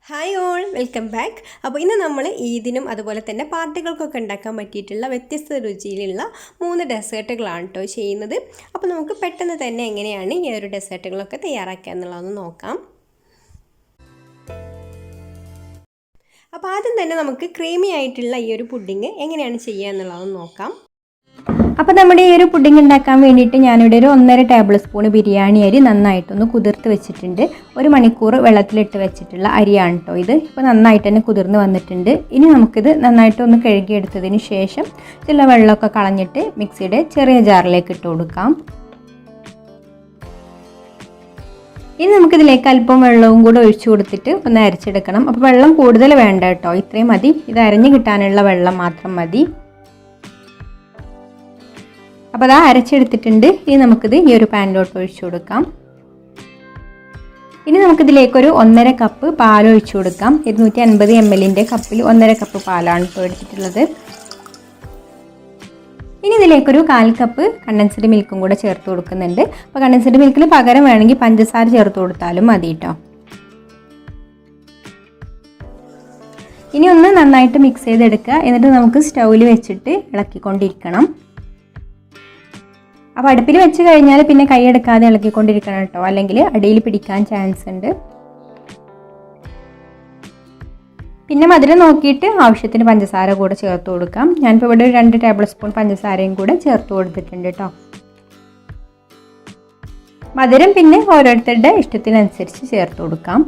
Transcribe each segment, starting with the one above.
Hi all, welcome back. അപ്പോൾ ഇന്ന് നമ്മൾ ഈദിനും അതുപോലെ തന്നെ പാർട്ടികൾക്കൊക്കെ ഉണ്ടാക്കാൻ പറ്റിയിട്ടുള്ള വ്യത്യസ്ത രുചിയിലുള്ള 3 ഡെസേർട്ടുകളാണ് കേട്ടോ ചെയ്യുന്നത്. അപ്പോൾ നമുക്ക് പെട്ടെന്ന് തന്നെ എങ്ങനെയാണ് ഈ ഒരു ഡെസേർട്ടുകളൊക്കെ തയ്യാറാക്കുക എന്നുള്ളതൊന്ന് നോക്കാം. അപ്പോൾ ആദ്യം തന്നെ നമുക്ക് ക്രീമി ആയിട്ടുള്ള ഈ ഒരു പുഡിങ് എങ്ങനെയാണ് ചെയ്യുക എന്നുള്ളതൊന്ന് നോക്കാം. അപ്പോൾ നമ്മുടെ ഈ ഒരു പുഡിംഗ് ഉണ്ടാക്കാൻ വേണ്ടിയിട്ട് ഞാനിവിടെ ഒരു 1.5 ടേബിൾ സ്പൂൺ ബിരിയാണി അരി നന്നായിട്ടൊന്ന് കുതിർത്ത് വെച്ചിട്ടുണ്ട്. 1 മണിക്കൂർ വെള്ളത്തിലിട്ട് വെച്ചിട്ടുള്ള അരിയാണ് കേട്ടോ ഇത്. ഇപ്പോൾ നന്നായിട്ട് തന്നെ കുതിർന്ന് വന്നിട്ടുണ്ട്. ഇനി നമുക്കിത് നന്നായിട്ടൊന്ന് കഴുകിയെടുത്തതിന് ശേഷം ചില വെള്ളമൊക്കെ കളഞ്ഞിട്ട് മിക്സിയുടെ ചെറിയ ജാറിലേക്ക് ഇട്ട് കൊടുക്കാം. ഇനി നമുക്കിതിലേക്ക് അല്പം വെള്ളവും കൂടെ ഒഴിച്ചു കൊടുത്തിട്ട് ഒന്ന് അരച്ചെടുക്കണം. അപ്പോൾ വെള്ളം കൂടുതൽ വേണ്ട കേട്ടോ, ഇത്രയും മതി. ഇത് അരഞ്ഞ് കിട്ടാനുള്ള വെള്ളം മാത്രം മതി. അപ്പോൾ അത് അരച്ചെടുത്തിട്ടുണ്ട്. ഇനി നമുക്കിത് ഈ ഒരു പാനിലോട്ട് ഒഴിച്ചു കൊടുക്കാം. ഇനി നമുക്കിതിലേക്കൊരു 1.5 കപ്പ് പാൽ ഒഴിച്ചു കൊടുക്കാം. 250 ml കപ്പിൽ 1.5 കപ്പ് പാലാണ് ഇപ്പോൾ എടുത്തിട്ടുള്ളത്. ഇനി ഇതിലേക്കൊരു 1/4 കപ്പ് കണ്ടൻസ്ഡ് മിൽക്കും കൂടെ ചേർത്ത് കൊടുക്കുന്നുണ്ട്. അപ്പോൾ കണ്ടൻസ്ഡ് മിൽക്കിന് പകരം വേണമെങ്കിൽ പഞ്ചസാര ചേർത്ത് കൊടുത്താലും മതി കേട്ടോ. ഇനി ഒന്ന് നന്നായിട്ട് മിക്സ് ചെയ്തെടുക്കുക. എന്നിട്ട് നമുക്ക് സ്റ്റൗവിൽ വെച്ചിട്ട് ഇളക്കിക്കൊണ്ടിരിക്കണം. അപ്പോൾ അടുപ്പിൽ വെച്ച് കഴിഞ്ഞാൽ പിന്നെ കൈയെടുക്കാതെ ഇളക്കിക്കൊണ്ടിരിക്കണം കേട്ടോ, അല്ലെങ്കിൽ അടിയിൽ പിടിക്കാൻ ചാൻസ് ഉണ്ട്. പിന്നെ മധുരം നോക്കിയിട്ട് ആവശ്യത്തിന് പഞ്ചസാര കൂടെ ചേർത്ത് കൊടുക്കാം. ഞാനിപ്പോൾ ഇവിടെ 2 ടേബിൾ സ്പൂൺ പഞ്ചസാരയും കൂടെ ചേർത്ത് കൊടുത്തിട്ടുണ്ട് കേട്ടോ. മധുരം പിന്നെ ഓരോരുത്തരുടെ ഇഷ്ടത്തിനനുസരിച്ച് ചേർത്ത് കൊടുക്കാം.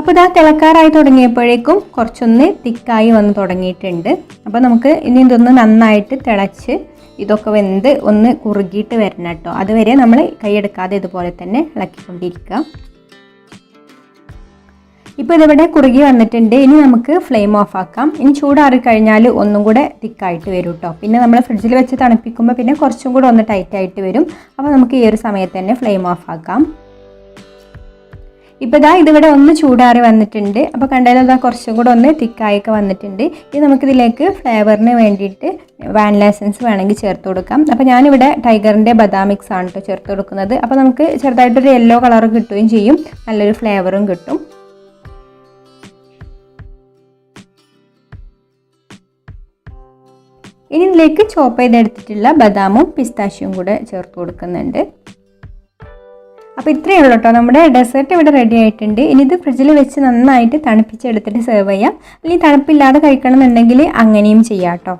അപ്പോൾ ഇതാ തിളക്കാറായി തുടങ്ങിയപ്പോഴേക്കും കുറച്ചൊന്ന് തിക്കായി വന്ന് തുടങ്ങിയിട്ടുണ്ട്. അപ്പോൾ നമുക്ക് ഇനി ഇതൊന്ന് നന്നായിട്ട് തിളച്ച് ഇതൊക്കെ വെന്ത് ഒന്ന് കുറുകിയിട്ട് വരണം കേട്ടോ. അതുവരെ നമ്മൾ കൈയെടുക്കാതെ ഇതുപോലെ തന്നെ ഇളക്കിക്കൊണ്ടിരിക്കുക. ഇപ്പോൾ ഇതിവിടെ കുറുകി വന്നിട്ടുണ്ട്. ഇനി നമുക്ക് ഫ്ലെയിം ഓഫ് ആക്കാം. ഇനി ചൂടാറി കഴിഞ്ഞാൽ ഒന്നും കൂടെ തിക്കായിട്ട് വരും കേട്ടോ. പിന്നെ നമ്മൾ ഫ്രിഡ്ജിൽ വെച്ച് തണുപ്പിക്കുമ്പോൾ പിന്നെ കുറച്ചും കൂടെ ഒന്ന് ടൈറ്റായിട്ട് വരും. അപ്പോൾ നമുക്ക് ഈ ഒരു സമയത്ത് തന്നെ ഫ്ലെയിം ഓഫ് ആക്കാം. ഇപ്പോൾ ഇതാ ഇതിവിടെ ഒന്ന് ചൂടാറി വന്നിട്ടുണ്ട്. അപ്പോൾ കണ്ടാലും ഇതാ കുറച്ചും കൂടെ ഒന്ന് തിക്കായൊക്കെ വന്നിട്ടുണ്ട്. ഇനി നമുക്കിതിലേക്ക് ഫ്ലേവറിന് വേണ്ടിയിട്ട് വാനില എസൻസ് വേണമെങ്കിൽ ചേർത്ത് കൊടുക്കാം. അപ്പോൾ ഞാനിവിടെ ടൈഗറിൻ്റെ ബദാം മിക്സ് ആണ് കേട്ടോ ചേർത്ത് കൊടുക്കുന്നത്. അപ്പോൾ നമുക്ക് ചെറുതായിട്ടൊരു യെല്ലോ കളർ കിട്ടുകയും ചെയ്യും, നല്ലൊരു ഫ്ലേവറും കിട്ടും. ഇനി ഇതിലേക്ക് ചോപ്പ് ചെയ്തെടുത്തിട്ടുള്ള ബദാമും പിസ്താഷ്യം കൂടെ ചേർത്ത് കൊടുക്കുന്നുണ്ട്. അപ്പോൾ ഇത്രയേ ഉള്ളൂ കേട്ടോ, നമ്മുടെ ഡെസേർട്ട് ഇവിടെ റെഡി ആയിട്ടുണ്ട്. ഇനി ഇത് ഫ്രിഡ്ജിൽ വെച്ച് നന്നായിട്ട് തണുപ്പിച്ചെടുത്തിട്ട് സെർവ് ചെയ്യാം. അല്ലെങ്കിൽ തണുപ്പില്ലാതെ കഴിക്കണം എന്നുണ്ടെങ്കിൽ അങ്ങനെയും ചെയ്യാം കേട്ടോ.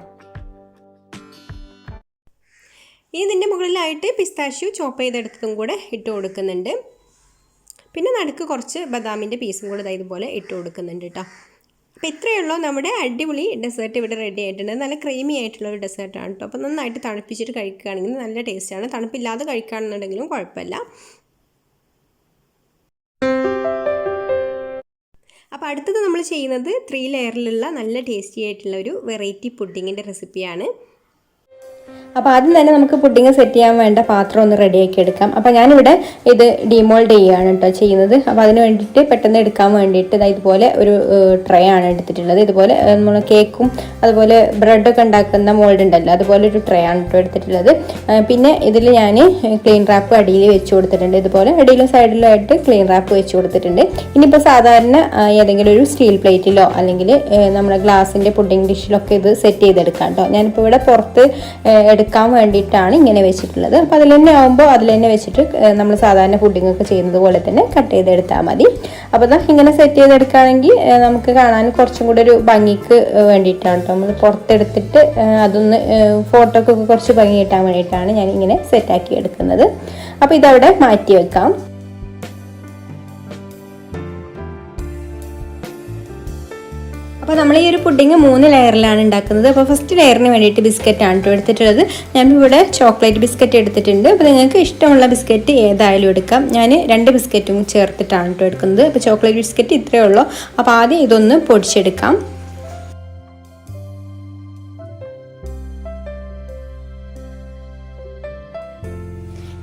ഇനി ഇതിൻ്റെ മുകളിലായിട്ട് പിസ്താഷ്യൂ ചോപ്പ് ചെയ്തെടുത്തതും കൂടെ ഇട്ട് കൊടുക്കുന്നുണ്ട്. പിന്നെ നടുക്ക് കുറച്ച് ബദാമിൻ്റെ പീസും കൂടെ ഇതുപോലെ ഇട്ട് കൊടുക്കുന്നുണ്ട് കേട്ടോ. അപ്പോൾ ഇത്രയേ ഉള്ളൂ, നമ്മുടെ അടിപൊളി ഡെസേർട്ട് ഇവിടെ റെഡി ആയിട്ടുണ്ട്. നല്ല ക്രീമി ആയിട്ടുള്ള ഒരു ഡെസേർട്ടാണ് കേട്ടോ. അപ്പോൾ നന്നായിട്ട് തണുപ്പിച്ചിട്ട് കഴിക്കുകയാണെങ്കിൽ നല്ല ടേസ്റ്റാണ്. തണുപ്പില്ലാതെ കഴിക്കുകയാണെന്നുണ്ടെങ്കിലും കുഴപ്പമില്ല. അപ്പോൾ അടുത്തത് നമ്മൾ ചെയ്യുന്നത് 3 ലെയറിലുള്ള നല്ല ടേസ്റ്റി ആയിട്ടുള്ള ഒരു വെറൈറ്റി പുഡിങ്ങിൻ്റെ റെസിപ്പിയാണ്. അപ്പോൾ ആദ്യം തന്നെ നമുക്ക് പുഡിങ് സെറ്റ് ചെയ്യാൻ വേണ്ട പാത്രം ഒന്ന് റെഡിയാക്കി എടുക്കാം. അപ്പോൾ ഞാനിവിടെ ഇത് ഡിമോൾഡ് ചെയ്യുകയാണ് കേട്ടോ ചെയ്യുന്നത്. അപ്പോൾ അതിന് വേണ്ടിയിട്ട് പെട്ടെന്ന് എടുക്കാൻ വേണ്ടിയിട്ട് ഇതുപോലെ ഒരു ട്രേ ആണ് എടുത്തിട്ടുള്ളത്. ഇതുപോലെ നമ്മൾ കേക്കും അതുപോലെ ബ്രെഡൊക്കെ ഉണ്ടാക്കുന്ന മോൾഡ് ഉണ്ടല്ലോ, അതുപോലെ ഒരു ട്രേ ആണ് കേട്ടോ എടുത്തിട്ടുള്ളത്. പിന്നെ ഇതിൽ ഞാൻ ക്ലീൻ റാപ്പ് അടിയിൽ വെച്ച് കൊടുത്തിട്ടുണ്ട്. ഇതുപോലെ അടിയിലും സൈഡിലായിട്ട് ക്ലീൻ റാപ്പ് വെച്ച് കൊടുത്തിട്ടുണ്ട്. ഇനിയിപ്പോൾ സാധാരണ ഏതെങ്കിലും ഒരു സ്റ്റീൽ പ്ലേറ്റിലോ അല്ലെങ്കിൽ നമ്മുടെ ഗ്ലാസിൻ്റെ പുഡിങ് ഡിഷിലൊക്കെ ഇത് സെറ്റ് ചെയ്തെടുക്കാം കേട്ടോ. ഞാനിപ്പോൾ ഇവിടെ പുറത്ത് എടുക്കാൻ വേണ്ടിയിട്ടാണ് ഇങ്ങനെ വെച്ചിട്ടുള്ളത്. അപ്പോൾ അതിൽ തന്നെ ആകുമ്പോൾ അതിൽ തന്നെ വെച്ചിട്ട് നമ്മൾ സാധാരണ പുഡിങ്ങൊക്കെ ചെയ്യുന്നത് പോലെ തന്നെ കട്ട് ചെയ്തെടുത്താൽ മതി. അപ്പോൾ ഇങ്ങനെ സെറ്റ് ചെയ്തെടുക്കുകയാണെങ്കിൽ നമുക്ക് കാണാൻ കുറച്ചും കൂടെ ഒരു ഭംഗിക്ക് വേണ്ടിയിട്ടാണ് കേട്ടോ. നമ്മൾ പുറത്തെടുത്തിട്ട് അതൊന്ന് ഫോട്ടോക്കൊക്കെ കുറച്ച് ഭംഗി കിട്ടാൻ വേണ്ടിയിട്ടാണ് ഞാൻ ഇങ്ങനെ സെറ്റാക്കി എടുക്കുന്നത്. അപ്പോൾ ഇതവിടെ മാറ്റി വെക്കാം. അപ്പോൾ നമ്മൾ ഈ ഒരു പുഡിങ് 3 ലെയറിലാണ് ഉണ്ടാക്കുന്നത്. അപ്പോൾ ഫസ്റ്റ് ലെയറിന് വേണ്ടിയിട്ട് ബിസ്ക്കറ്റാണ് കേട്ടോ എടുത്തിട്ടുള്ളത്. ഞാനിവിടെ ചോക്ലേറ്റ് ബിസ്ക്കറ്റ് എടുത്തിട്ടുണ്ട്. അപ്പോൾ നിങ്ങൾക്ക് ഇഷ്ടമുള്ള ബിസ്ക്കറ്റ് ഏതായാലും എടുക്കാം. ഞാൻ 2 ബിസ്ക്കറ്റും ചേർത്തിട്ടാണ് കേട്ടോ എടുക്കുന്നത്. അപ്പോൾ ചോക്ലേറ്റ് ബിസ്ക്കറ്റ് ഇത്രയേ ഉള്ളൂ. അപ്പോൾ ആദ്യം ഇതൊന്ന് പൊടിച്ചെടുക്കാം.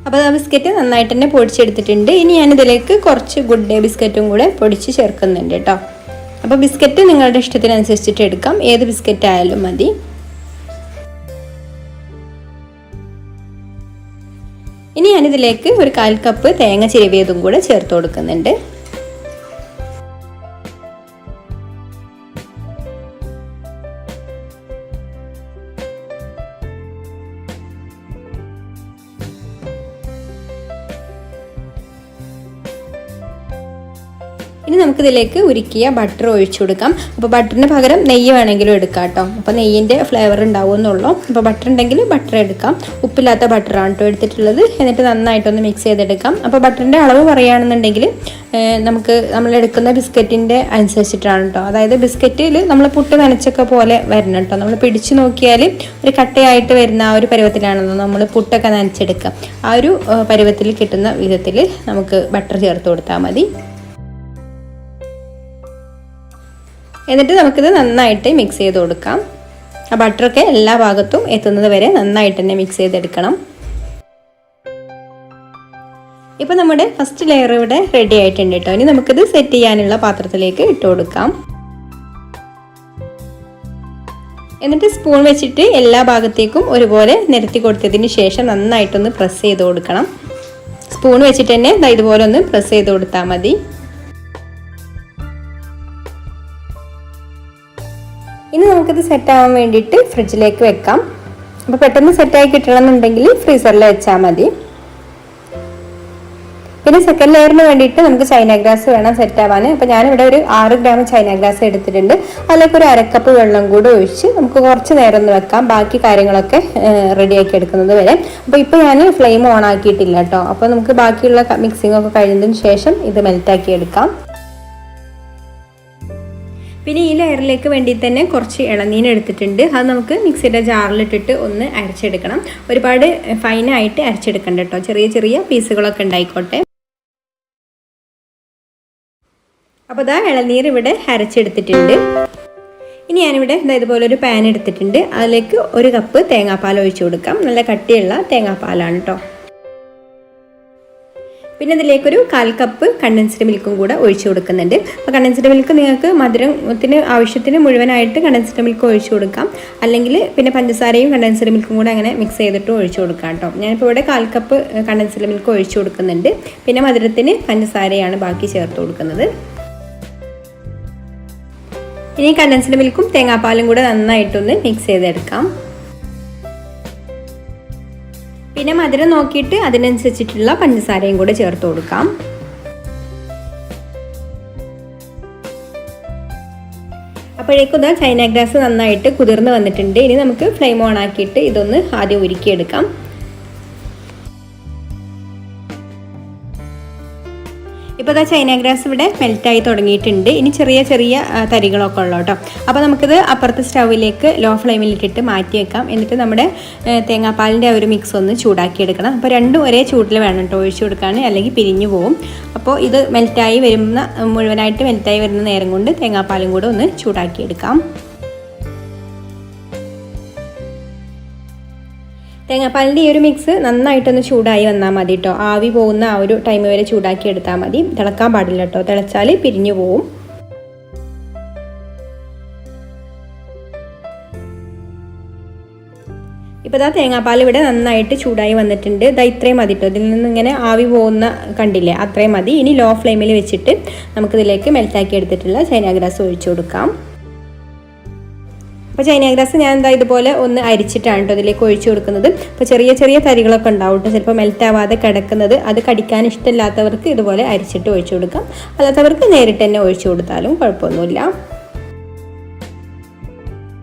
അപ്പോൾ ആ ബിസ്ക്കറ്റ് നന്നായിട്ട് തന്നെ പൊടിച്ചെടുത്തിട്ടുണ്ട്. ഇനി ഞാനിതിലേക്ക് കുറച്ച് ഗുഡ് ഡേ ബിസ്ക്കറ്റും കൂടെ പൊടിച്ച് ചേർക്കുന്നുണ്ട് കേട്ടോ. അപ്പോൾ ബിസ്ക്കറ്റ് നിങ്ങളുടെ ഇഷ്ടത്തിനനുസരിച്ചിട്ട് എടുക്കാം, ഏത് ബിസ്ക്കറ്റ് ആയാലും മതി. ഇനി ഞാനിതിലേക്ക് ഒരു 1/4 കപ്പ് തേങ്ങ ചിരവിയതും കൂടെ ചേർത്ത് കൊടുക്കുന്നുണ്ട്. ഇനി നമുക്കിതിലേക്ക് ഉരുക്കിയ ബട്ടർ ഒഴിച്ചു കൊടുക്കാം. അപ്പോൾ ബട്ടറിന് പകരം നെയ്യ് വേണമെങ്കിലും എടുക്കാം കേട്ടോ. അപ്പോൾ നെയ്യിൻ്റെ ഫ്ലേവർ ഉണ്ടാവുമെന്നുള്ളൂ. അപ്പോൾ ബട്ടർ ഉണ്ടെങ്കിൽ ബട്ടർ എടുക്കാം. ഉപ്പില്ലാത്ത ബട്ടറാണ് കേട്ടോ എടുത്തിട്ടുള്ളത്. എന്നിട്ട് നന്നായിട്ടൊന്ന് മിക്സ് ചെയ്തെടുക്കാം. അപ്പോൾ ബട്ടറിൻ്റെ അളവ് പറയുകയാണെന്നുണ്ടെങ്കിൽ നമ്മൾ എടുക്കുന്ന ബിസ്ക്കറ്റിൻ്റെ അനുസരിച്ചിട്ടാണ് കേട്ടോ. അതായത് ബിസ്ക്കറ്റിൽ നമ്മൾ പുട്ട് നനച്ചൊക്കെ പോലെ വരണം കേട്ടോ. നമ്മൾ പിടിച്ചു നോക്കിയാൽ ഒരു കട്ടയായിട്ട് വരുന്ന ആ ഒരു പരുവത്തിലാണല്ലോ നമ്മൾ പുട്ടൊക്കെ നനച്ചെടുക്കുക. ആ ഒരു പരുവത്തിൽ കിട്ടുന്ന വിധത്തിൽ നമുക്ക് ബട്ടർ ചേർത്ത് കൊടുത്താൽ മതി. എന്നിട്ട് നമുക്കിത് നന്നായിട്ട് മിക്സ് ചെയ്ത് കൊടുക്കാം. ആ ബട്ടറൊക്കെ എല്ലാ ഭാഗത്തും എത്തുന്നത് വരെ നന്നായിട്ട് തന്നെ മിക്സ് ചെയ്തെടുക്കണം. ഇപ്പോൾ നമ്മുടെ ഫസ്റ്റ് ലെയർ ഇവിടെ റെഡി ആയിട്ടുണ്ട് കേട്ടോ. ഇനി നമുക്കിത് സെറ്റ് ചെയ്യാനുള്ള പാത്രത്തിലേക്ക് ഇട്ട് കൊടുക്കാം. എന്നിട്ട് സ്പൂൺ വെച്ചിട്ട് എല്ലാ ഭാഗത്തേക്കും ഒരുപോലെ നിരത്തി കൊടുത്തതിന് ശേഷം നന്നായിട്ടൊന്ന് പ്രസ് ചെയ്ത് കൊടുക്കണം. സ്പൂൺ വെച്ചിട്ട് തന്നെ ഇതുപോലെ ഒന്ന് പ്രസ് ചെയ്ത് കൊടുത്താൽ മതി. ഇനി നമുക്കിത് സെറ്റാവാൻ വേണ്ടിയിട്ട് ഫ്രിഡ്ജിലേക്ക് വെക്കാം. അപ്പോൾ പെട്ടെന്ന് സെറ്റായി കിട്ടണമെന്നുണ്ടെങ്കിൽ ഫ്രീസറിൽ വെച്ചാൽ മതി. പിന്നെ സെക്കൻഡ് ലെയറിന് വേണ്ടിയിട്ട് നമുക്ക് ചൈന ഗ്രാസ് വേണം സെറ്റാവാൻ. അപ്പോൾ ഞാനിവിടെ ഒരു 6 ഗ്രാം ചൈന ഗ്രാസ് എടുത്തിട്ടുണ്ട്. അതിലേക്ക് ഒരു 1/2 കപ്പ് വെള്ളം കൂടെ ഒഴിച്ച് നമുക്ക് കുറച്ച് നേരം ഒന്ന് വെക്കാം, ബാക്കി കാര്യങ്ങളൊക്കെ റെഡിയാക്കി എടുക്കുന്നത് വരെ. അപ്പോൾ ഇപ്പോൾ ഞാൻ ഫ്ലെയിം ഓൺ ആക്കിയിട്ടില്ല കേട്ടോ. അപ്പോൾ നമുക്ക് ബാക്കിയുള്ള മിക്സിംഗ് ഒക്കെ കഴിഞ്ഞതിന് ശേഷം ഇത് മെൽറ്റാക്കി എടുക്കാം. പിന്നെ ഈ ലെയറിലേക്ക് വേണ്ടി തന്നെ കുറച്ച് ഇളനീർ എടുത്തിട്ടുണ്ട്. അത് നമുക്ക് മിക്സിയുടെ ജാറിലിട്ടിട്ട് ഒന്ന് അരച്ചെടുക്കണം. ഒരുപാട് ഫൈനായിട്ട് അരച്ചെടുക്കണ്ട കേട്ടോ. ചെറിയ ചെറിയ പീസുകളൊക്കെ ഉണ്ടായിക്കോട്ടെ. അപ്പോൾ ഇതാ ഇളനീർ ഇവിടെ അരച്ചെടുത്തിട്ടുണ്ട്. ഇനി ഞാനിവിടെ ഇതുപോലെ ഒരു പാൻ എടുത്തിട്ടുണ്ട്. അതിലേക്ക് 1 കപ്പ് തേങ്ങാപ്പാൽ ഒഴിച്ചു കൊടുക്കാം. നല്ല കട്ടിയുള്ള തേങ്ങാപ്പാലാണ് കേട്ടോ. പിന്നെ ഇതിലേക്കൊരു 1/4 കപ്പ് കണ്ടൻസ്ഡ് മിൽക്കും കൂടെ ഒഴിച്ചു കൊടുക്കുന്നുണ്ട്. അപ്പോൾ കണ്ടൻസ്ഡ് മിൽക്ക് നിങ്ങൾക്ക് മധുരത്തിന് ആവശ്യത്തിന് മുഴുവനായിട്ട് കണ്ടൻസ്ഡ് മിൽക്ക് ഒഴിച്ചു കൊടുക്കാം. അല്ലെങ്കിൽ പിന്നെ പഞ്ചസാരയും കണ്ടൻസ്ഡ് മിൽക്കും കൂടെ അങ്ങനെ മിക്സ് ചെയ്തിട്ട് ഒഴിച്ചു കൊടുക്കാം കേട്ടോ. ഞാനിപ്പോൾ ഇവിടെ 1/4 കപ്പ് കണ്ടൻസ്ഡ് മിൽക്ക് ഒഴിച്ചു കൊടുക്കുന്നുണ്ട്. പിന്നെ മധുരത്തിന് പഞ്ചസാരയാണ് ബാക്കി ചേർത്ത് കൊടുക്കുന്നത്. ഇനി കണ്ടൻസ്ഡ് മിൽക്കും തേങ്ങാപ്പാലും കൂടെ നന്നായിട്ടൊന്ന് മിക്സ് ചെയ്തെടുക്കാം. പിന്നെ മധുരം നോക്കിയിട്ട് അതിനനുസരിച്ചിട്ടുള്ള പഞ്ചസാരയും കൂടെ ചേർത്ത് കൊടുക്കാം. അപ്പോഴേക്കും ഇതാ ചൈന ഗ്രാസ് നന്നായിട്ട് കുതിർന്ന് വന്നിട്ടുണ്ട്. ഇനി നമുക്ക് ഫ്ലെയിം ഓൺ ആക്കിയിട്ട് ഇതൊന്ന് ആദ്യം ഉരുക്കിയെടുക്കാം. ഇപ്പോൾ ഇതാ ചൈന ഗ്രാസ് ഇവിടെ മെൽറ്റായി തുടങ്ങിയിട്ടുണ്ട്. ഇനി ചെറിയ ചെറിയ തരികളൊക്കെ ഉള്ളൂ കേട്ടോ. അപ്പോൾ നമുക്കിത് അപ്പുറത്തെ സ്റ്റൗവിലേക്ക് ലോ ഫ്ലെയിമിലിട്ടിട്ട് മാറ്റി വെക്കാം. എന്നിട്ട് നമ്മുടെ തേങ്ങാപ്പാലിൻ്റെ ഒരു മിക്സ് ഒന്ന് ചൂടാക്കിയെടുക്കണം. അപ്പോൾ രണ്ടും ഒരേ ചൂടിൽ വേണം കേട്ടോ ഒഴിച്ചു കൊടുക്കാൻ, അല്ലെങ്കിൽ പിരിഞ്ഞു പോകും. അപ്പോൾ ഇത് മുഴുവനായിട്ട് മെൽറ്റായി വരുന്ന നേരം കൊണ്ട് തേങ്ങാപ്പാലും കൂടെ ഒന്ന് ചൂടാക്കിയെടുക്കാം. തേങ്ങാപ്പാലിൻ്റെ ഈ ഒരു മിക്സ് നന്നായിട്ടൊന്ന് ചൂടായി വന്നാൽ മതി കേട്ടോ. ആവി പോകുന്ന ആ ഒരു ടൈം വരെ ചൂടാക്കി എടുത്താൽ മതി. തിളക്കാൻ പാടില്ല കേട്ടോ. തിളച്ചാൽ പിരിഞ്ഞു പോവും. ഇപ്പോൾ ഇതാ തേങ്ങാപ്പാൽ ഇവിടെ നന്നായിട്ട് ചൂടായി വന്നിട്ടുണ്ട്. ഇതാ ഇത്രയും മതി കേട്ടോ. ഇതിൽ നിന്ന് ഇങ്ങനെ ആവി പോകുന്ന കണ്ടില്ലേ, അത്രയും മതി. ഇനി ലോ ഫ്ലെയിമിൽ വെച്ചിട്ട് നമുക്കിതിലേക്ക് മെൽറ്റാക്കി എടുത്തിട്ടുള്ള ചൈന ഗ്രാസ് ഒഴിച്ചു കൊടുക്കാം. അപ്പോൾ ചൈന ഗ്രാസ് ഞാൻ എന്താ ഇതുപോലെ ഒന്ന് അരിച്ചിട്ടാണ് കേട്ടോ ഇതിലേക്ക് ഒഴിച്ചു കൊടുക്കുന്നത്. അപ്പോൾ ചെറിയ ചെറിയ തരികളൊക്കെ ഉണ്ടാവും കേട്ടോ, ചിലപ്പോൾ മെൽറ്റാവാതെ കിടക്കുന്നത്. അത് കടിക്കാൻ ഇഷ്ടമില്ലാത്തവർക്ക് ഇതുപോലെ അരിച്ചിട്ട് ഒഴിച്ചു കൊടുക്കാം. അല്ലാത്തവർക്ക് നേരിട്ട് തന്നെ ഒഴിച്ചു കൊടുത്താലും കുഴപ്പമൊന്നുമില്ല.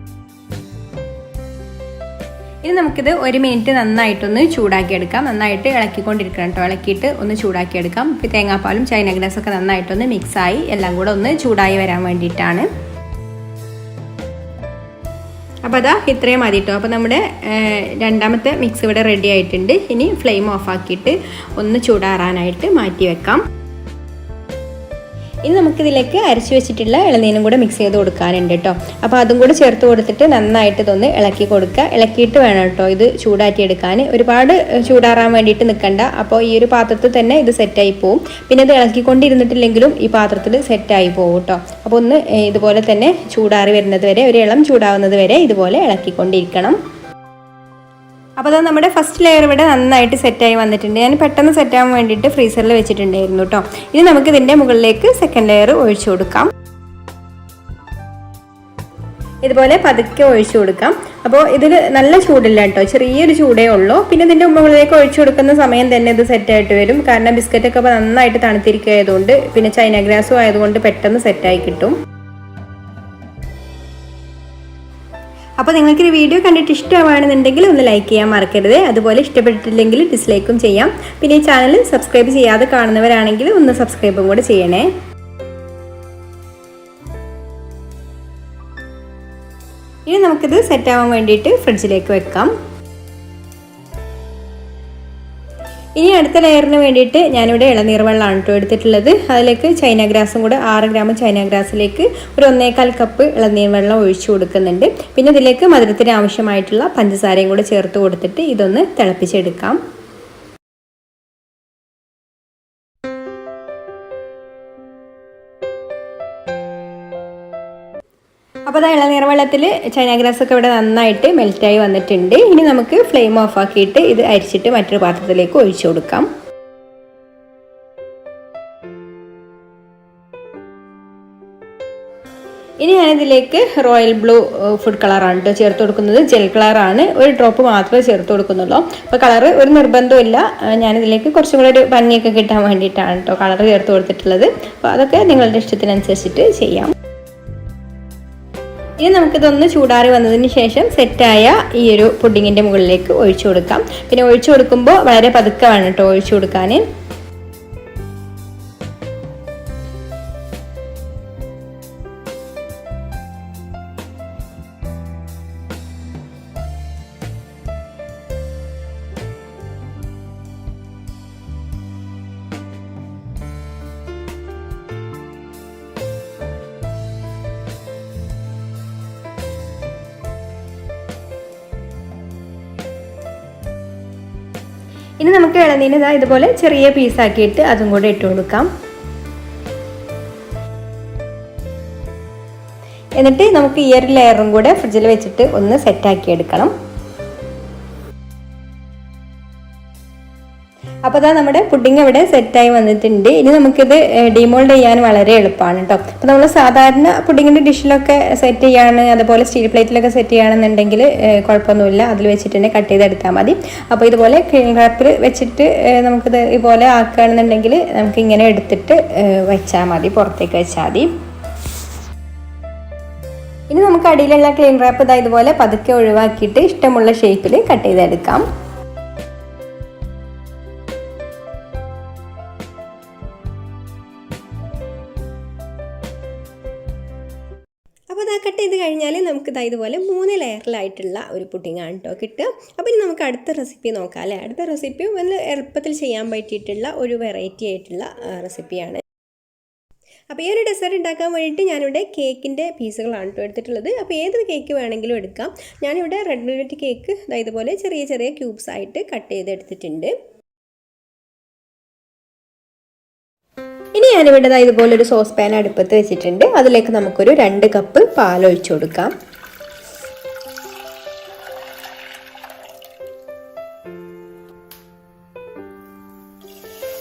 ഇനി നമുക്കിത് 1 മിനിറ്റ് നന്നായിട്ടൊന്ന് ചൂടാക്കിയെടുക്കാം. നന്നായിട്ട് ഇളക്കിക്കൊണ്ടിരിക്കണം കേട്ടോ. ഇളക്കിയിട്ട് ഒന്ന് ചൂടാക്കിയെടുക്കാം. ഇപ്പോൾ തേങ്ങാപ്പാലും ചൈന ഗ്രാസൊക്കെ നന്നായിട്ടൊന്ന് മിക്സായി എല്ലാം കൂടെ ഒന്ന് ചൂടായി വരാൻ വേണ്ടിയിട്ടാണ്. അപ്പോൾ അതാ ഇത്രയും മതി കേട്ടോ. അപ്പോൾ നമ്മുടെ രണ്ടാമത്തെ മിക്സ് ഇവിടെ റെഡി ആയിട്ടുണ്ട്. ഇനി ഫ്ലെയിം ഓഫ് ആക്കിയിട്ട് ഒന്ന് ചൂടാറാനായിട്ട് മാറ്റി വെക്കാം. ഇനി നമുക്കിതിലേക്ക് അരച്ച് വെച്ചിട്ടുള്ള ഇളനീരും കൂടെ മിക്സ് ചെയ്ത് കൊടുക്കാനുണ്ട് കേട്ടോ. അപ്പോൾ അതും കൂടെ ചേർത്ത് കൊടുത്തിട്ട് നന്നായിട്ട് ഇതൊന്ന് ഇളക്കി കൊടുക്കുക. ഇളക്കിയിട്ട് വേണം കേട്ടോ ഇത് ചൂടാക്കിയെടുക്കാൻ. ഒരുപാട് ചൂടാറാൻ വേണ്ടിയിട്ട് നിൽക്കണ്ട. അപ്പോൾ ഈ ഒരു പാത്രത്തിൽ തന്നെ ഇത് സെറ്റായി പോവും. പിന്നെ ഇത് ഇളക്കിക്കൊണ്ടിരുന്നിട്ടില്ലെങ്കിലും ഈ പാത്രത്തിൽ സെറ്റായി പോകും കേട്ടോ. അപ്പോൾ ഒന്ന് ഇതുപോലെ തന്നെ ചൂടാറി വരുന്നത് വരെ, ഒരു ഇളം ചൂടാവുന്നത് വരെ ഇതുപോലെ ഇളക്കിക്കൊണ്ടിരിക്കണം. അപ്പോൾ അത് നമ്മുടെ ഫസ്റ്റ് ലെയർ ഇവിടെ നന്നായിട്ട് സെറ്റായി വന്നിട്ടുണ്ട്. ഞാൻ പെട്ടെന്ന് സെറ്റാകാൻ വേണ്ടിയിട്ട് ഫ്രീസറിൽ വെച്ചിട്ടുണ്ടായിരുന്നു കേട്ടോ. ഇനി നമുക്ക് ഇതിൻ്റെ മുകളിലേക്ക് സെക്കൻഡ് ലെയർ ഒഴിച്ചു കൊടുക്കാം. ഇതുപോലെ പതുക്കെ ഒഴിച്ചു കൊടുക്കാം. അപ്പോൾ ഇതിൽ നല്ല ചൂടില്ല കേട്ടോ, ചെറിയൊരു ചൂടേ ഉള്ളൂ. പിന്നെ ഇതിൻ്റെ മുകളിലേക്ക് ഒഴിച്ചു കൊടുക്കുന്ന സമയം തന്നെ ഇത് സെറ്റായിട്ട് വരും. കാരണം ബിസ്ക്കറ്റൊക്കെ അപ്പോൾ നന്നായിട്ട് തണുത്തിരിക്കുകയായതുകൊണ്ട്, പിന്നെ ചൈന ഗ്രാസും ആയതുകൊണ്ട് പെട്ടെന്ന് സെറ്റായി കിട്ടും. അപ്പോൾ നിങ്ങൾക്ക് ഈ വീഡിയോ കണ്ടിട്ട് ഇഷ്ടമാണെന്നുണ്ടെങ്കിൽ ഒന്ന് ലൈക്ക് ചെയ്യാൻ മറക്കരുത്. അതുപോലെ ഇഷ്ടപ്പെട്ടിട്ടില്ലെങ്കിൽ ഡിസ്ലൈക്കും ചെയ്യാം. പിന്നെ ഈ ചാനൽ സബ്സ്ക്രൈബ് ചെയ്യാതെ കാണുന്നവരാണെങ്കിൽ ഒന്ന് സബ്സ്ക്രൈബും കൂടെ ചെയ്യണേ. ഇനി നമുക്കിത് സെറ്റാവാൻ വേണ്ടിയിട്ട് ഫ്രിഡ്ജിലേക്ക് വെക്കാം. ഇനി അടുത്ത ലെയറിന് വേണ്ടിയിട്ട് ഞാനിവിടെ ഇളനീർ വെള്ളമാണ് കേട്ടോ എടുത്തിട്ടുള്ളത്. അതിലേക്ക് ചൈന ഗ്രാസും കൂടെ 6 ഗ്രാം ചൈന ഗ്രാസിലേക്ക് ഒരു 1.25 കപ്പ് ഇളനീർ വെള്ളം ഒഴിച്ചു കൊടുക്കുന്നുണ്ട്. പിന്നെ ഇതിലേക്ക് മധുരത്തിന് ആവശ്യമായിട്ടുള്ള പഞ്ചസാരയും കൂടെ ചേർത്ത് കൊടുത്തിട്ട് ഇതൊന്ന് തിളപ്പിച്ചെടുക്കാം. അപ്പോൾ അത് ഇളനീർ വെള്ളത്തിൽ ചൈന ഗ്രാസൊക്കെ ഇവിടെ നന്നായിട്ട് മെൽറ്റായി വന്നിട്ടുണ്ട്. ഇനി നമുക്ക് ഫ്ലെയിം ഓഫ് ആക്കിയിട്ട് ഇത് അരിച്ചിട്ട് മറ്റൊരു പാത്രത്തിലേക്ക് ഒഴിച്ചു കൊടുക്കാം. ഇനി ഞാനിതിലേക്ക് റോയൽ ബ്ലൂ ഫുഡ് കളറാണ് കേട്ടോ ചേർത്ത് കൊടുക്കുന്നത്. ജെൽ കളറാണ്, ഒരു ഡ്രോപ്പ് മാത്രമേ ചേർത്ത് കൊടുക്കുന്നുള്ളൂ. അപ്പോൾ കളറ് ഒരു നിർബന്ധമില്ല. ഞാനിതിലേക്ക് കുറച്ചും കൂടെ ഒരു ഭംഗിയൊക്കെ കിട്ടാൻ വേണ്ടിയിട്ടാണ് കേട്ടോ കളർ ചേർത്ത് കൊടുത്തിട്ടുള്ളത്. അപ്പോൾ അതൊക്കെ നിങ്ങളുടെ ഇഷ്ടത്തിനനുസരിച്ചിട്ട് ചെയ്യാം. ഇനി നമുക്കിതൊന്ന് ചൂടാറി വന്നതിന് ശേഷം സെറ്റായ ഈ ഒരു പുഡിങ്ങിൻ്റെ മുകളിലേക്ക് ഒഴിച്ചു കൊടുക്കാം. പിന്നെ ഒഴിച്ചു കൊടുക്കുമ്പോൾ വളരെ പതുക്കെ വേണം കേട്ടോ ഒഴിച്ചു കൊടുക്കാൻ. ഇനി നമുക്ക് ഇളനീര് ഇതുപോലെ ചെറിയ പീസാക്കിയിട്ട് അതും കൂടെ ഇട്ട് കൊടുക്കാം. എന്നിട്ട് നമുക്ക് ഈ ഒരു ലെയറും കൂടെ ഫ്രിഡ്ജിൽ വെച്ചിട്ട് ഒന്ന് സെറ്റാക്കി എടുക്കണം. അപ്പോൾ അതാ നമ്മുടെ പുഡിങ് ഇവിടെ സെറ്റായി വന്നിട്ടുണ്ട്. ഇനി നമുക്കിത് ഡിമോൾഡ് ചെയ്യാൻ വളരെ എളുപ്പമാണ് കേട്ടോ. അപ്പോൾ നമ്മൾ സാധാരണ പുഡിങ്ങിൻ്റെ ഡിഷിലൊക്കെ സെറ്റ് ചെയ്യാണ്, അതുപോലെ സ്റ്റീൽ പ്ലേറ്റിലൊക്കെ സെറ്റ് ചെയ്യുകയാണെന്നുണ്ടെങ്കിൽ കുഴപ്പമൊന്നുമില്ല, അതിൽ വെച്ചിട്ട് തന്നെ കട്ട് ചെയ്തെടുത്താൽ മതി. അപ്പോൾ ഇതുപോലെ ക്ലീൻ റാപ്പിൽ വെച്ചിട്ട് നമുക്കിത് ഇതുപോലെ ആക്കുകയാണെന്നുണ്ടെങ്കിൽ നമുക്ക് ഇങ്ങനെ എടുത്തിട്ട് വെച്ചാൽ മതി, പുറത്തേക്ക് വെച്ചാൽ മതി. ഇനി നമുക്ക് അടിയിലുള്ള ക്ലീൻ റാപ്പ് ഇതുപോലെ പതുക്കെ ഒഴിവാക്കിയിട്ട് ഇഷ്ടമുള്ള ഷേപ്പിൽ കട്ട് ചെയ്തെടുക്കാം. അപ്പോൾ അത് കട്ട് ചെയ്ത് കഴിഞ്ഞാൽ നമുക്ക് ഇതുപോലെ 3 ലെയറിലായിട്ടുള്ള ഒരു പുഡിങ്ങാണ് കേട്ടോ കിട്ടുക. അപ്പോൾ ഇനി നമുക്ക് അടുത്ത റെസിപ്പി നോക്കാം അല്ലേ. അടുത്ത റെസിപ്പി നല്ല എളുപ്പത്തിൽ ചെയ്യാൻ പറ്റിയിട്ടുള്ള ഒരു വെറൈറ്റി ആയിട്ടുള്ള റെസിപ്പിയാണ്. അപ്പോൾ ഈ ഒരു ഡെസേർട്ട് ഉണ്ടാക്കാൻ വേണ്ടിയിട്ട് ഞാനിവിടെ കേക്കിൻ്റെ പീസുകളാണ് കേട്ടോ എടുത്തിട്ടുള്ളത്. അപ്പോൾ ഏത് കേക്ക് വേണമെങ്കിലും എടുക്കാം. ഞാനിവിടെ റെഡ് വെൽവെറ്റ് കേക്ക് ഇതുപോലെ ചെറിയ ചെറിയ ക്യൂബ്സ് ആയിട്ട് കട്ട് ചെയ്തെടുത്തിട്ടുണ്ട്. ഇനി ഞാനിവിടെ ഇതുപോലൊരു സോസ് പാൻ അടുപ്പത്ത് വെച്ചിട്ടുണ്ട്. അതിലേക്ക് നമുക്കൊരു 2 കപ്പ് പാൽ ഒഴിച്ചു കൊടുക്കാം.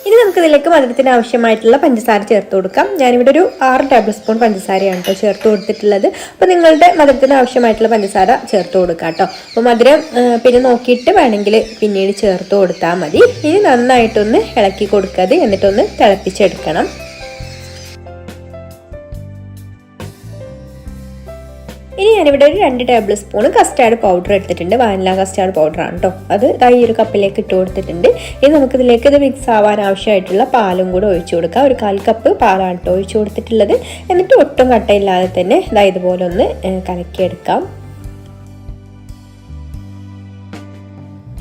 ഇനി നമുക്കിതിലേക്ക് മധുരത്തിന് ആവശ്യമായിട്ടുള്ള പഞ്ചസാര ചേർത്ത് കൊടുക്കാം. ഞാനിവിടെ ഒരു 6 ടേബിൾ സ്പൂൺ പഞ്ചസാരയാണ് കേട്ടോ ചേർത്ത് കൊടുത്തിട്ടുള്ളത്. അപ്പോൾ നിങ്ങളുടെ മധുരത്തിന് ആവശ്യമായിട്ടുള്ള പഞ്ചസാര ചേർത്ത് കൊടുക്കാം കേട്ടോ. അപ്പോൾ മധുരം പിന്നെ നോക്കിയിട്ട് വേണമെങ്കിൽ പിന്നീട് ചേർത്ത് കൊടുത്താൽ മതി. ഇനി നന്നായിട്ടൊന്ന് ഇളക്കി കൊടുക്കാതെ എന്നിട്ടൊന്ന് തിളപ്പിച്ചെടുക്കണം. ഇനി ഞാനിവിടെ ഒരു 2 ടേബിൾ സ്പൂൺ കസ്റ്റാർഡ് പൗഡർ എടുത്തിട്ടുണ്ട്. വാനില കസ്റ്റാർഡ് പൗഡറാണ് കേട്ടോ. അത് ഈ ഒരു കപ്പിലേക്ക് ഇട്ട് കൊടുത്തിട്ടുണ്ട്. ഇനി നമുക്കിതിലേക്ക് ഇത് മിക്സ് ആവാൻ ആവശ്യമായിട്ടുള്ള പാലും കൂടെ ഒഴിച്ചു കൊടുക്കാം. ഒരു 1/4 കപ്പ് പാലാണ് കേട്ടോ ഒഴിച്ചു കൊടുത്തിട്ടുള്ളത്. എന്നിട്ട് ഒട്ടും കട്ടയില്ലാതെ തന്നെ ഇതുപോലെ ഒന്ന് കലക്കിയെടുക്കാം.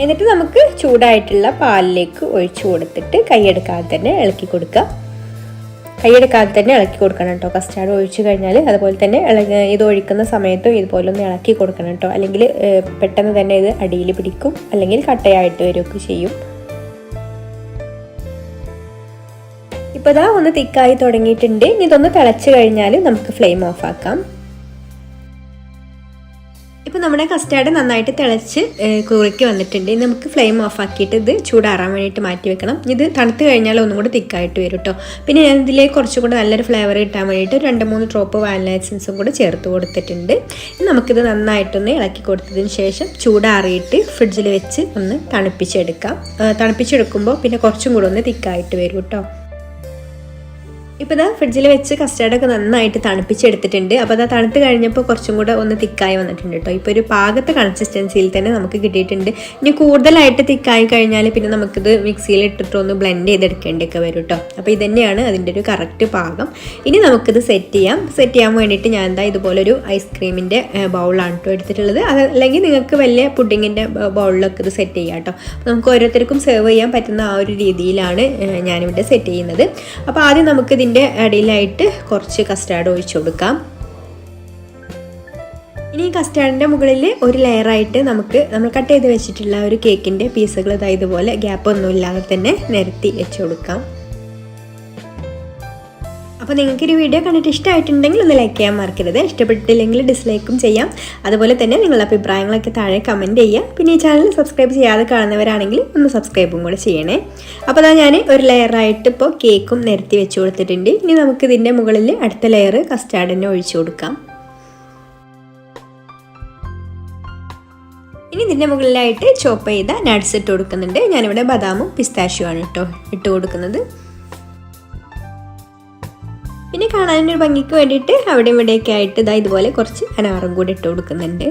എന്നിട്ട് നമുക്ക് ചൂടായിട്ടുള്ള പാലിലേക്ക് ഒഴിച്ചു കൊടുത്തിട്ട് കൈയെടുക്കാതെ തന്നെ ഇളക്കി കൊടുക്കാം. കൈയെടുക്കാതെ തന്നെ ഇളക്കി കൊടുക്കണം കേട്ടോ. കസ്റ്റാർഡ് ഒഴിച്ചു കഴിഞ്ഞാൽ അതുപോലെ തന്നെ ഇത് ഒഴിക്കുന്ന സമയത്തും ഇതുപോലെ ഒന്ന് ഇളക്കി കൊടുക്കണം കേട്ടോ. അല്ലെങ്കിൽ പെട്ടെന്ന് തന്നെ ഇത് അടിയിൽ പിടിക്കും, അല്ലെങ്കിൽ കട്ടയായിട്ട് വരികയൊക്കെ ചെയ്യും. ഇപ്പോൾ ഇതാ ഒന്ന് തിക്കായി തുടങ്ങിയിട്ടുണ്ട്. ഇനി ഇതൊന്ന് തിളച്ച് കഴിഞ്ഞാൽ നമുക്ക് ഫ്ലെയിം ഓഫ് ആക്കാം. ഇപ്പോൾ നമ്മുടെ കസ്റ്റാർഡ് നന്നായിട്ട് തിളച്ച് കുറുക്കി വന്നിട്ടുണ്ട്. ഇനി നമുക്ക് ഫ്ലെയിം ഓഫ് ആക്കിയിട്ട് ഇത് ചൂടാറാൻ വേണ്ടിയിട്ട് മാറ്റി വെക്കണം. ഇത് തണുത്ത് കഴിഞ്ഞാൽ ഒന്നും കൂടി തിക്കായിട്ട് വരും കേട്ടോ. പിന്നെ ഞാൻ ഇതിലേക്ക് കുറച്ചും കൂടെ നല്ലൊരു ഫ്ലേവർ കിട്ടാൻ വേണ്ടിയിട്ട് 2-3 ഡ്രോപ്പ് വാനില എസൻസും കൂടെ ചേർത്ത് കൊടുത്തിട്ടുണ്ട്. നമുക്കിത് നന്നായിട്ടൊന്ന് ഇളക്കി കൊടുത്തതിന് ശേഷം ചൂടാറിയിട്ട് ഫ്രിഡ്ജിൽ വെച്ച് ഒന്ന് തണുപ്പിച്ചെടുക്കാം. തണുപ്പിച്ചെടുക്കുമ്പോൾ പിന്നെ കുറച്ചും കൂടെ ഒന്ന് തിക്കായിട്ട് വരും കേട്ടോ. ഇപ്പോൾ ഇതാ ഫ്രിഡ്ജിൽ വെച്ച് കസ്റ്റാർഡൊക്കെ നന്നായിട്ട് തണുപ്പിച്ചെടുത്തിട്ടുണ്ട്. അപ്പോൾ അത് തണുത്ത് കഴിഞ്ഞപ്പോൾ കുറച്ചും കൂടെ ഒന്ന് തിക്കായി വന്നിട്ടുണ്ട് കേട്ടോ. ഇപ്പോൾ ഒരു പാകത്തെ കൺസിസ്റ്റൻസിയിൽ തന്നെ നമുക്ക് കിട്ടിയിട്ടുണ്ട്. ഇനി കൂടുതലായിട്ട് തിക്കായി കഴിഞ്ഞാൽ പിന്നെ നമുക്കിത് മിക്സിയിൽ ഇട്ടിട്ട് ഒന്ന് ബ്ലെൻഡ് ചെയ്തെടുക്കേണ്ടിയൊക്കെ വരും കേട്ടോ. അപ്പോൾ ഇതുതന്നെയാണ് അതിൻ്റെ ഒരു കറക്റ്റ് പാകം. ഇനി നമുക്കിത് സെറ്റ് ചെയ്യാൻ വേണ്ടിയിട്ട് ഞാൻ എന്താ ഇതുപോലൊരു ഐസ്ക്രീമിൻ്റെ ബൗളാണ് കേട്ടോ എടുത്തിട്ടുള്ളത്. അതല്ലെങ്കിൽ നിങ്ങൾക്ക് വലിയ പുഡിങ്ങിൻ്റെ ബൗളിലൊക്കെ ഇത് സെറ്റ് ചെയ്യാം കേട്ടോ. അപ്പോൾ നമുക്ക് ഓരോരുത്തർക്കും സെർവ് ചെയ്യാൻ പറ്റുന്ന ആ ഒരു രീതിയിലാണ് ഞാനിവിടെ സെറ്റ് ചെയ്യുന്നത്. അപ്പോൾ ആദ്യം നമുക്ക് ഇതിൻ്റെ അടിയിലായിട്ട് കുറച്ച് കസ്റ്റാർഡ് ഒഴിച്ചു കൊടുക്കാം. ഇനി ഈ കസ്റ്റാർഡിൻ്റെ മുകളിൽ ഒരു ലെയറായിട്ട് നമ്മൾ കട്ട് ചെയ്ത് വെച്ചിട്ടുള്ള ഒരു കേക്കിൻ്റെ പീസുകൾ ഇതുപോലെ ഗ്യാപ്പൊന്നും ഇല്ലാതെ തന്നെ നിരത്തി വെച്ച് കൊടുക്കാം. അപ്പോൾ നിങ്ങൾക്കൊരു വീഡിയോ കണ്ടിട്ട് ഇഷ്ടമായിട്ടുണ്ടെങ്കിൽ ഒന്ന് ലൈക്ക് ചെയ്യാൻ മറക്കരുത്. ഇഷ്ടപ്പെട്ടില്ലെങ്കിൽ ഡിസ്ലൈക്കും ചെയ്യാം. അതുപോലെ തന്നെ നിങ്ങളുടെ അഭിപ്രായങ്ങളൊക്കെ താഴെ കമൻറ്റ് ചെയ്യുക. പിന്നെ ഈ ചാനൽ സബ്സ്ക്രൈബ് ചെയ്യാതെ കാണുന്നവരാണെങ്കിൽ ഒന്ന് സബ്സ്ക്രൈബും കൂടെ ചെയ്യണേ. അപ്പോൾ അതാ ഞാൻ ഒരു ലെയറായിട്ട് ഇപ്പോൾ കേക്കും നിരത്തി വെച്ച് കൊടുത്തിട്ടുണ്ട്. ഇനി നമുക്കിതിൻ്റെ മുകളിൽ അടുത്ത ലെയർ കസ്റ്റാർഡിനെ ഒഴിച്ചു കൊടുക്കാം. ഇനി ഇതിൻ്റെ മുകളിലായിട്ട് ചോപ്പ് ചെയ്ത നട്ട്സ് ഇട്ട് കൊടുക്കുന്നുണ്ട്. ഞാനിവിടെ ബദാമും പിസ്താഷ്യും ആണ് കേട്ടോ ഇട്ട് കൊടുക്കുന്നത്. പിന്നെ കാണാനൊരു ഭംഗിക്ക് വേണ്ടിയിട്ട് അവിടെ ഇവിടെയൊക്കെ ആയിട്ട് ഇതുപോലെ കുറച്ച് അനാറും കൂടി ഇട്ട് കൊടുക്കുന്നുണ്ട്.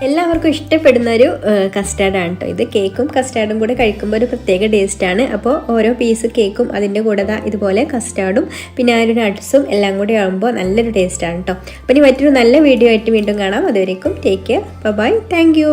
എല്ലാവർക്കും ഇഷ്ടപ്പെടുന്നൊരു കസ്റ്റാർഡാണ് കേട്ടോ ഇത്. കേക്കും കസ്റ്റാർഡും കൂടെ കഴിക്കുമ്പോൾ ഒരു പ്രത്യേക ടേസ്റ്റാണ്. അപ്പോൾ ഓരോ പീസ് കേക്കും അതിൻ്റെ കൂടെ ഇതുപോലെ കസ്റ്റാർഡും പിന്നെ ആ ഒരു നട്ട്സും എല്ലാം കൂടി ആകുമ്പോൾ നല്ലൊരു ടേസ്റ്റാണ് കേട്ടോ. അപ്പോൾ ഇനി മറ്റൊരു നല്ല വീഡിയോ ആയിട്ട് വീണ്ടും കാണാം. അതുവരേക്കും take care. Bye. Thank U.